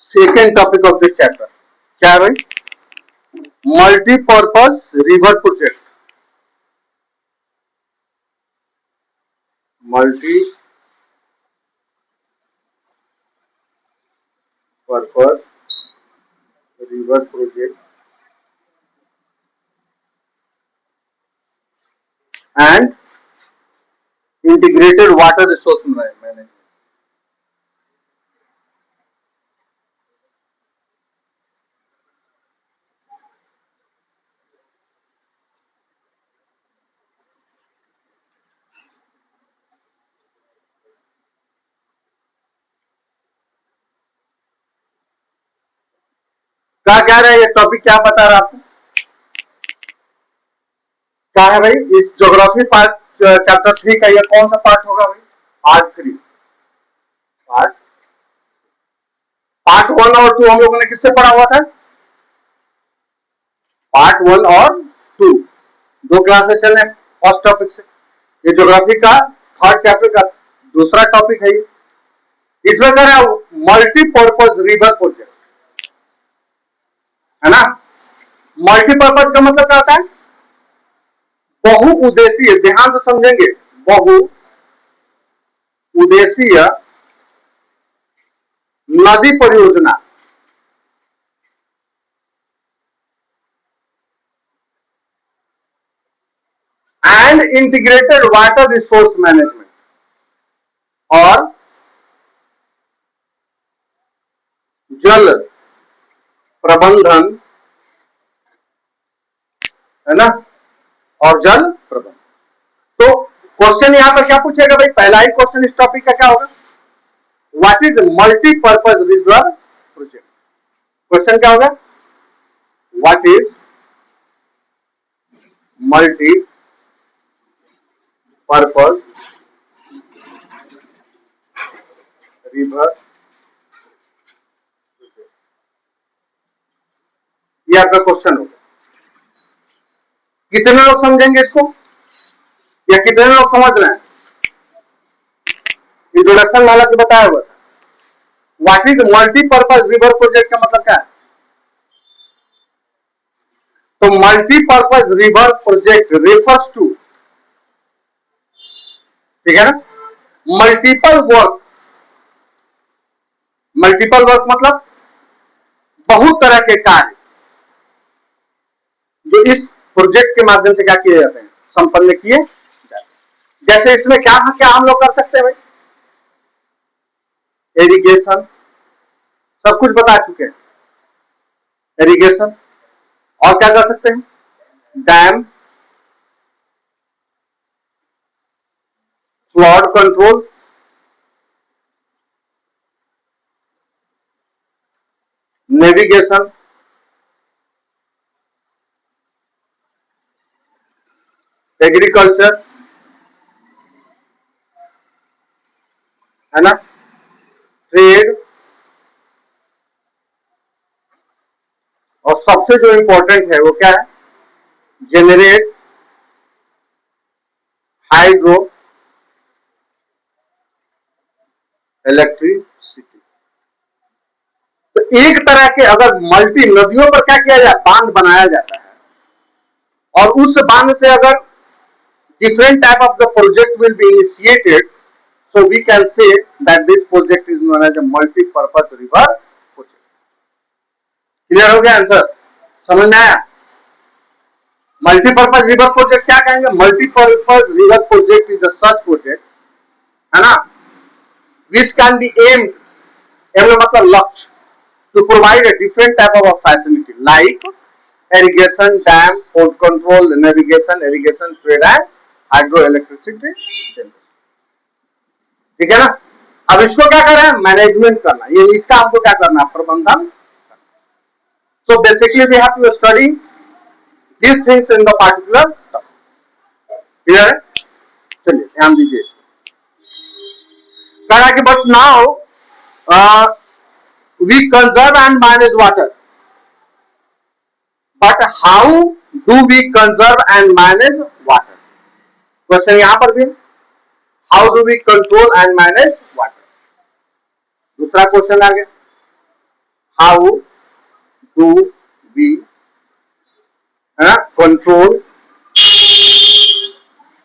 Second topic of this chapter क्या है भाई? Multipurpose river project. Multipurpose river project and integrated water resource management. क्या कह रहा है ये टॉपिक? क्या बता रहा है आपको? क्या है भाई इस ज्योग्राफी पार्ट चैप्टर 3 का? ये कौन सा पार्ट होगा भाई? पार्ट 3। पार्ट 1 और 2 हम लोगों ने किससे पढ़ा हुआ था? पार्ट 1 और 2 दो क्लासेस चले फर्स्ट टॉपिक से। ये ज्योग्राफी का थर्ड चैप्टर का दूसरा टॉपिक है। इसमें कह रहा है मल्टीपर्पज रिवर प्रोजेक्ट, है ना? मल्टीपर्पज का मतलब क्या होता है? बहुउद्देशीय, ध्यान से समझेंगे, बहुउद्देशीय नदी परियोजना and integrated water resource management, और जल प्रबंधन, है ना? और जल प्रबंधन। तो क्वेश्चन यहां पर क्या पूछेगा भाई? पहला ही क्वेश्चन इस टॉपिक का क्या होगा? What is multipurpose river project? Question क्या होगा? What is multipurpose river? ये आपका क्वेश्चन होगा। कितने लोग समझेंगे इसको, या कितने लोग समझ रहे हैं? इंट्रोडक्शन वाला तो बताया हुआ था। What is multipurpose river project का मतलब क्या है? तो multipurpose river project refers to, ठीक है ना, मल्टीपल वर्क। मल्टीपल वर्क मतलब बहुत तरह के कार्य जो इस प्रोजेक्ट के माध्यम से क्या किए जाते हैं? संपन्न किए जाते हैं। जैसे इसमें क्या क्या हम लोग कर सकते हैं भाई? इरिगेशन, सब कुछ बता चुके हैं। इरिगेशन, और क्या कर सकते हैं? Dam, flood control, navigation, agriculture, है ना, ट्रेड, और सबसे जो इंपॉर्टेंट है वो क्या है? Generate hydro electricity. तो एक तरह के अगर मल्टी नदियों पर क्या किया जाए? बांध बनाया जाता है, और उस बांध से अगर different type of the project will be initiated, so we can say that this project is known as a multi-purpose river project. Clear हो गया आंसर? समझ में आया? मल्टीपर्पज रिवर प्रोजेक्ट क्या कहेंगे? Multipurpose river project is a such project, है ना, which can be aimed, aim मतलब लक्ष्य, to provide a different type of a facility like irrigation, dam, flood control, navigation, irrigation, trade and hydroelectricity generation। ठीक है ना? अब इसको क्या करना है? मैनेजमेंट करना। ये इसका आपको क्या करना है? प्रबंधन। So basically we have to study this things in the particular. Clear है? चलिए ध्यान दीजिए इसको। कहा कि but now we conserve and manage water, but how do we conserve and manage water? Question यहां पर भी, how do we control and manage water. दूसरा क्वेश्चन आ गया, how do we control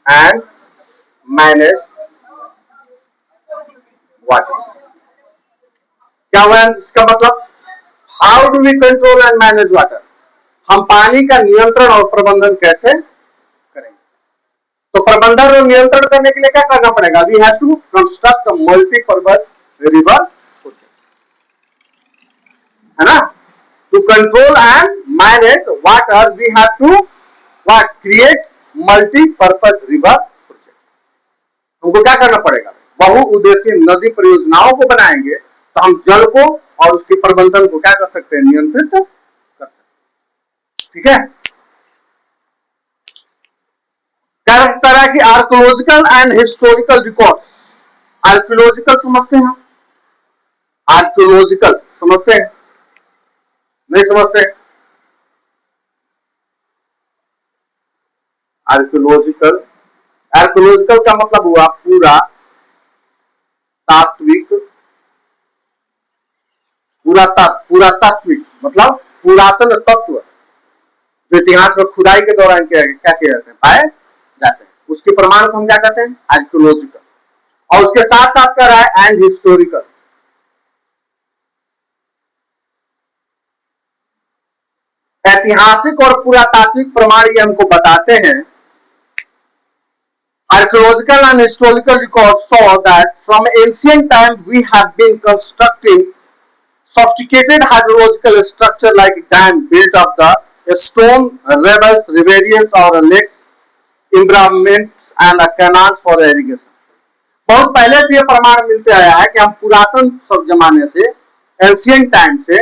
and manage water. क्या हुआ इसका मतलब? How do we control and manage water, हम पानी का नियंत्रण और प्रबंधन कैसे करेंगे। तो प्रबंधन और नियंत्रण करने के लिए क्या करना पड़ेगा? We have to construct multipurpose river project, है ना। To control and manage water we have to what? Create multipurpose river project. हमको क्या करना पड़ेगा? बहुउद्देशीय नदी परियोजनाओं को बनाएंगे तो हम जल को और उसके प्रबंधन को क्या कर सकते हैं? नियंत्रित कर सकते हैं। ठीक है। तरह की archaeological and historical records. Archaeological समझते हैं? आर्कोलॉजिकल समझते हैं? नहीं समझते? आर्कोलॉजिकल, आर्कोलॉजिकल का मतलब हुआ पूरा तात्विक, पुरातात्विक मतलब पुरातन तत्व जो इतिहास में खुदाई के दौरान क्या किए जाते हैं? पाए जाते हैं। उसके प्रमाण को हम क्या कहते हैं? आर्कोलॉजिकल। और उसके साथ साथ कर रहा है एंड हिस्टोरिकल। ऐतिहासिक और पुरातात्विक प्रमाण ये हमको बताते हैं। Archaeological and historical records show that from ancient times we have been constructing sophisticated hydrological structure like dam built of the stone, rebels, rivers or lakes, embankments and canals for irrigation. बहुत पहले से ये प्रमाण मिलते आया है कि हम पुरातन सब जमाने से, एंशियंट टाइम से,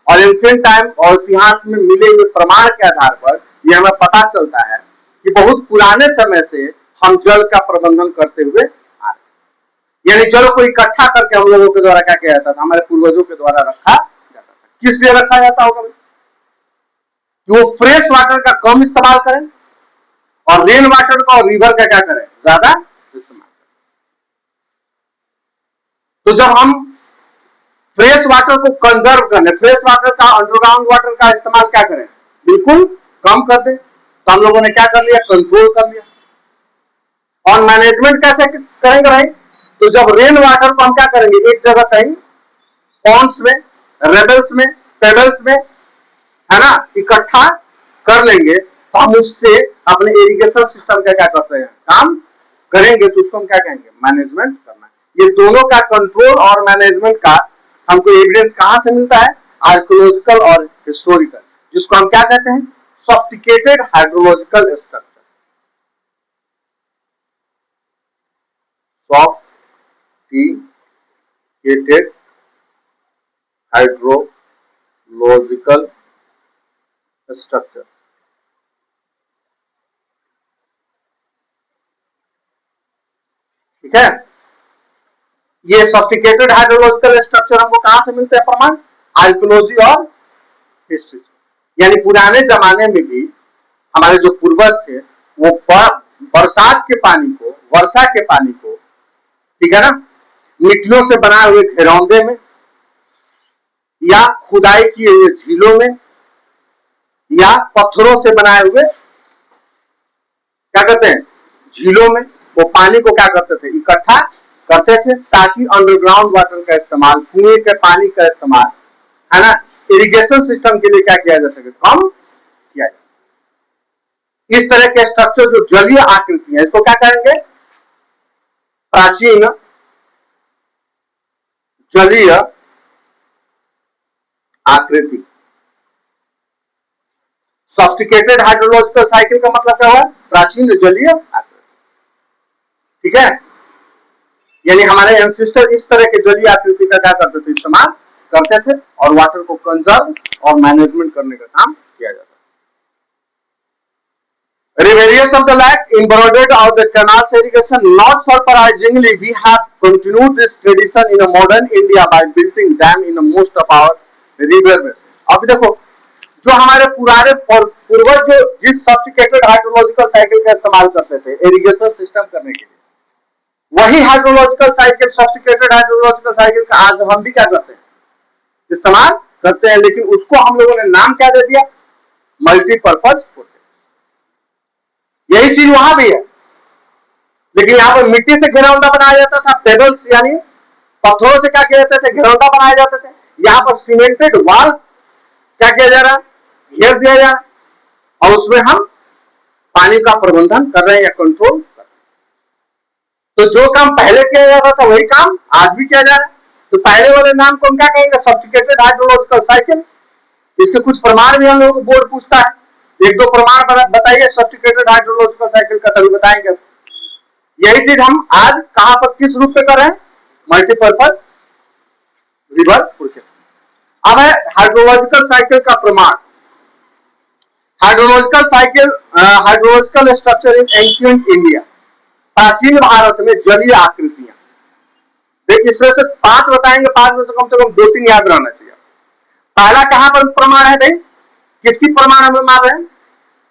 और एंशियंट टाइम और इतिहास में मिले हुए प्रमाण के आधार पर यह हमें पता चलता है कि बहुत पुराने समय से हम जल का प्रबंधन करते हुए आ रहे। यानी जल को इकट्ठा करके हम लोगों के द्वारा क्या किया जाता था? हमारे पूर्वजों के द्वारा रखा जाता था। किस लिए रखा जाता होगा? कि वो फ्रेश वाटर का कम इस्तेमाल करें और रेन वाटर का और रिवर का क्या करें? ज्यादा इस्तेमाल करें। तो जब हम फ्रेश वाटर को कंजर्व करने, फ्रेश वाटर का, अंडरग्राउंड वाटर का इस्तेमाल क्या करें? बिल्कुल कम कर दें। तो हम लोगों ने क्या कर लिया? कंट्रोल कर लिया। और मैनेजमेंट कैसे करेंगे भाई? तो जब रेन वाटर को हम क्या करेंगे? एक जगह कहीं पॉन्ड्स में, रेबल्स में, पेबल्स में, है ना, इकट्ठा कर लेंगे तो हम उससे अपने इरिगेशन सिस्टम का क्या करते हैं? काम करेंगे। तो उसको हम क्या कहेंगे? मैनेजमेंट करना। ये दोनों का कंट्रोल और मैनेजमेंट का हमको एविडेंस कहां से मिलता है? आर्कोलॉजिकल और हिस्टोरिकल, जिसको हम क्या कहते हैं? Sophisticated hydrological structure. Sophisticated hydrological structure. ठीक है। ये सोफिस्टिकेटेड हाइड्रोलॉजिकल स्ट्रक्चर हमको कहां से मिलते हैं प्रमाण? आर्कोलॉजी और हिस्ट्री। यानी पुराने जमाने में भी हमारे जो पूर्वज थे वो बरसात के पानी को, वर्षा के पानी को, ठीक है ना, मिट्टियों से बनाए हुए घेरौंदे में या खुदाई किए हुए झीलों में या पत्थरों से बनाए हुए क्या कहते हैं? झीलों में, वो पानी को क्या करते थे? इकट्ठा करते थे ताकि अंडरग्राउंड वाटर का इस्तेमाल, कुएं के पानी का इस्तेमाल, है ना, इरिगेशन सिस्टम के लिए क्या किया जा सके? कम किया जाए। इस तरह के स्ट्रक्चर जो जलीय आकृति है, इसको क्या कहेंगे? प्राचीन जलीय आकृति। सोफिस्टिकेटेड हाइड्रोलॉजिकल साइकिल का मतलब क्या हुआ? प्राचीन जलीय आकृति। ठीक है। यानी हमारे एंसेस्टर इस तरह के जलीय आकृति का क्या करते थे? इस्तेमाल करते थे और वाटर को कंजर्व और मैनेजमेंट करने का काम किया जाता है। Rivers of the lake embroidered of the canals irrigation. Not surprisingly, we have continued this tradition in a modern India by building dam in most of our river basins. अब देखो, जो हमारे पुराने पूर्वज जो जिस सोफिस्टिकेटेड हाइड्रोलॉजिकल साइकिल का इस्तेमाल करते थे इरिगेशन सिस्टम करने के लिए, वही hydrological cycle, sophisticated hydrological cycle का आज हम भी क्या करते हैं? इस्तेमाल करते हैं, लेकिन उसको हम लोगों ने नाम क्या दे दिया, मल्टीपर्पज प्रोजेक्ट। यही चीज वहां भी है, लेकिन यहाँ पर मिट्टी से घिरौंदा बनाया जाता था, पेबल्स यानी पत्थरों से क्या किया जाता था, घिरौंदा बनाए जाते थे। यहाँ पर सीमेंटेड वाल क्या किया जा रहा है, घेर दिया जा रहा है, और उसमें हम पानी का प्रबंधन कर रहे हैं या कंट्रोल कर रहे हैं। तो जो काम पहले किया जाता था वही काम आज भी किया जा रहा है। तो पहले वाले नाम को हम क्या कहेंगे, सब्स्टिकेटेड हाइड्रोलॉजिकल साइकिल। इसके कुछ प्रमाण भी हम लोगों को बोर्ड पूछता है, एक दो प्रमाण बताइए सब्स्टिकेटेड हाइड्रोलॉजिकल साइकिल का, तभी बताएंगे। यही चीज हम आज कहां पर किस रूप में कर रहे हैं, मल्टीपर्पज रिवर प्रोजेक्ट। अब है हाइड्रोलॉजिकल साइकिल का प्रमाण। Hydrological cycle, hydrological structure in ancient India, प्राचीन भारत में जलीय आकृतियां। देखिए इसमें से 5 बताएंगे, 5 में से कम 2-3 याद रहना चाहिए। पहला कहां पर प्रमाण है भाई, किसकी प्रमाण हमें मान रहे हैं,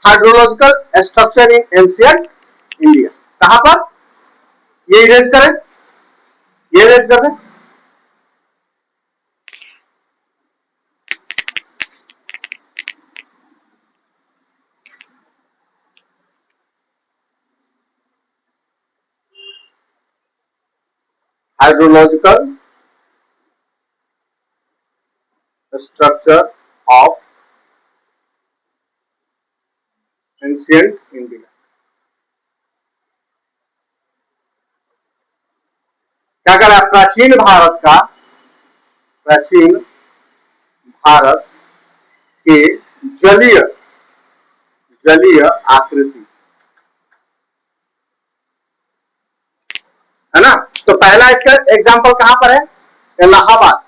hydrological structure in ancient India. कहां पर, ये इरेज करें, ये इरेज कर दें। Hydrological structure of ancient India. क्या कर रहा है, प्राचीन भारत का, प्राचीन भारत के जलीय जलीय आकृति, है ना। तो पहला इसका एग्जांपल कहां पर है, इलाहाबाद।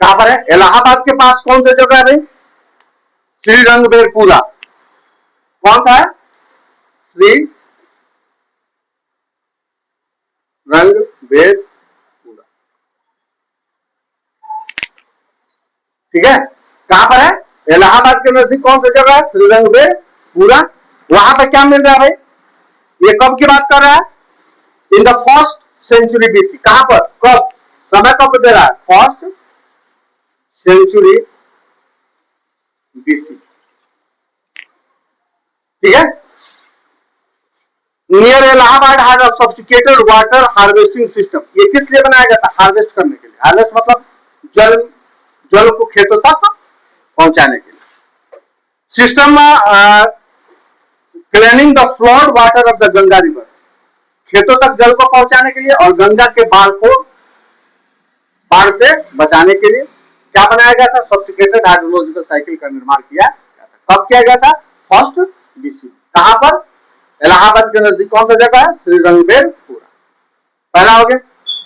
कहां पर है, इलाहाबाद के पास कौन सी जगह है भाई, श्रीरंगबेरपुरा। कौन सा है, श्री रंगबेरपुरा, ठीक है। कहां पर है, इलाहाबाद के नजदीक कौन सी जगह है, श्रीरंगबेरपुरा। वहां पर क्या मिल रहा है भाई, ये कब की बात कर रहा है, in the first century BC. कहां पर, कब, समय कब दे रहा है, फर्स्ट सेंचुरी बीसी, ठीक है। Near Allahabad had a sophisticated water harvesting system. ये किस लिए बनाया जाता है, हार्वेस्ट करने के लिए। हार्वेस्ट मतलब जल को खेतों तक पहुंचाने के लिए। System cleaning the flood water of the Ganga river, खेतों तक जल को पहुंचाने के लिए और गंगा के बाढ़ से बचाने के लिए क्या बनाया गया था, सोफिस्टिकेटेड हाइड्रोलॉजिकल साइकिल का निर्माण किया गया था। कब किया गया था, फर्स्ट बीसी। कहां पर, इलाहाबाद के नजदीक कौन सा जगह है, श्रीरंगबेरपुरा। पहला हो गया।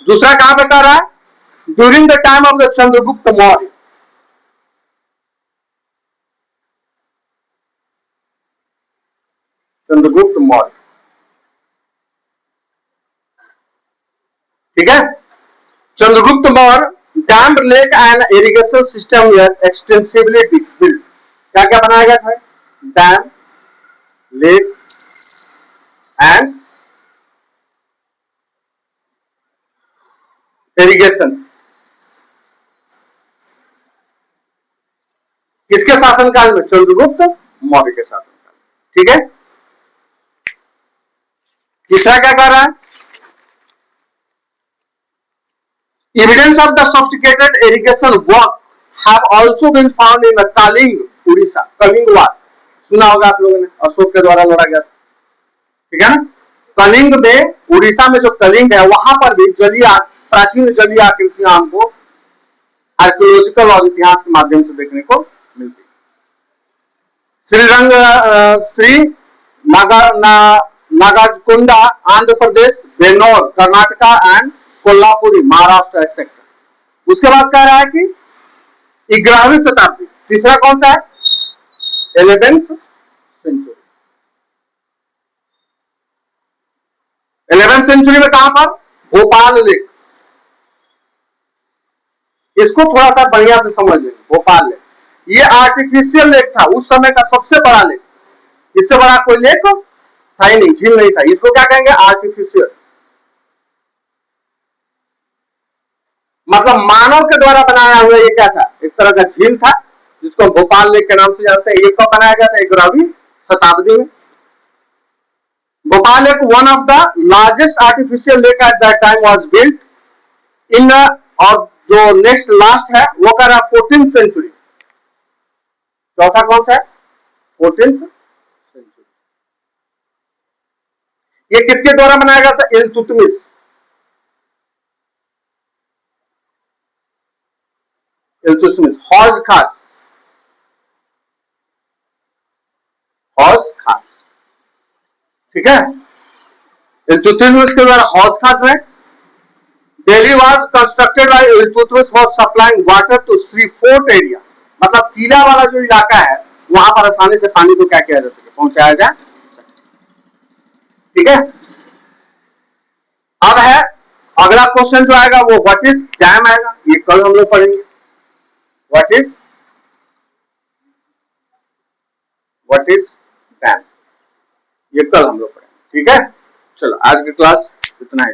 दूसरा कहां पे कर रहा है, during the time of the Chandragupta Maurya. Chandragupta Maurya, ठीक है। Chandragupta Maurya dam lake and irrigation system extensively build. क्या क्या बनाया गया था, डैम लेक एंड इरिगेशन। किसके शासनकाल में, चंद्रगुप्त मौर्य के शासनकाल, ठीक है। तीसरा क्या कर रहा है, evidence of the sophisticated irrigation work have also been found in the Kalinga Orissa. कलिंगवाद सुना होगा आप लोगों ने, अशोक के द्वारा लड़ा गया था, ठीक है ना। कलिंग में, उड़ीसा में जो कलिंग है वहां पर भी जलीय, प्राचीन जलीय आकृतियां हमको आर्कियोलॉजिकल और इतिहास के माध्यम से देखने को मिलती है। श्री नागार्जुकोंडा आंध्र प्रदेश, बेनोर कर्नाटका एंड कोल्हापुरी महाराष्ट्र एक्सेट्रा। उसके बाद कह रहा है कि 11वीं शताब्दी। तीसरा कौन सा है, 11th सेंचुरी। 11th सेंचुरी में कहां पर, भोपाल लेक। इसको थोड़ा सा बढ़िया से समझ लेंगे, भोपाल लेक ये आर्टिफिशियल लेक था, उस समय का सबसे बड़ा लेक। इससे बड़ा कोई लेक था ही नहीं, झील नहीं था। इसको क्या कहेंगे, आर्टिफिशियल। मतलब मानव के द्वारा बनाया हुआ ये क्या था, एक तरह का झील था जिसको भोपाल लेक के नाम से जानते हैं। ये कब बनाया गया था, 11वीं शताब्दी में। Bhopal lake one of the largest artificial lake at that time was built in, और जो नेक्स्ट लास्ट है वो कह रहा 14th सेंचुरी। चौथा कौन सा है, 14th सेंचुरी। ये किसके द्वारा बनाया गया था, इल्तुतमिश। इल्तुतमिश, हौज खास, हौज खास, ठीक है। इल्तुतमिश के द्वारा हौज खास में Delhi was constructed by Iltutmish was supplying water to Srifort area। मतलब किला वाला जो इलाका है वहां पर आसानी से पानी को क्या किया जा सके, पहुंचाया जा। ठीक है। अब है अगला क्वेश्चन जो आएगा वो व्हाट इज डैम आएगा। ये कल हम लोग पढ़ेंगे। व्हाट इज डैम, ये कल हम लोग पढ़ेंगे। ठीक है, चलो आज की क्लास इतना ही।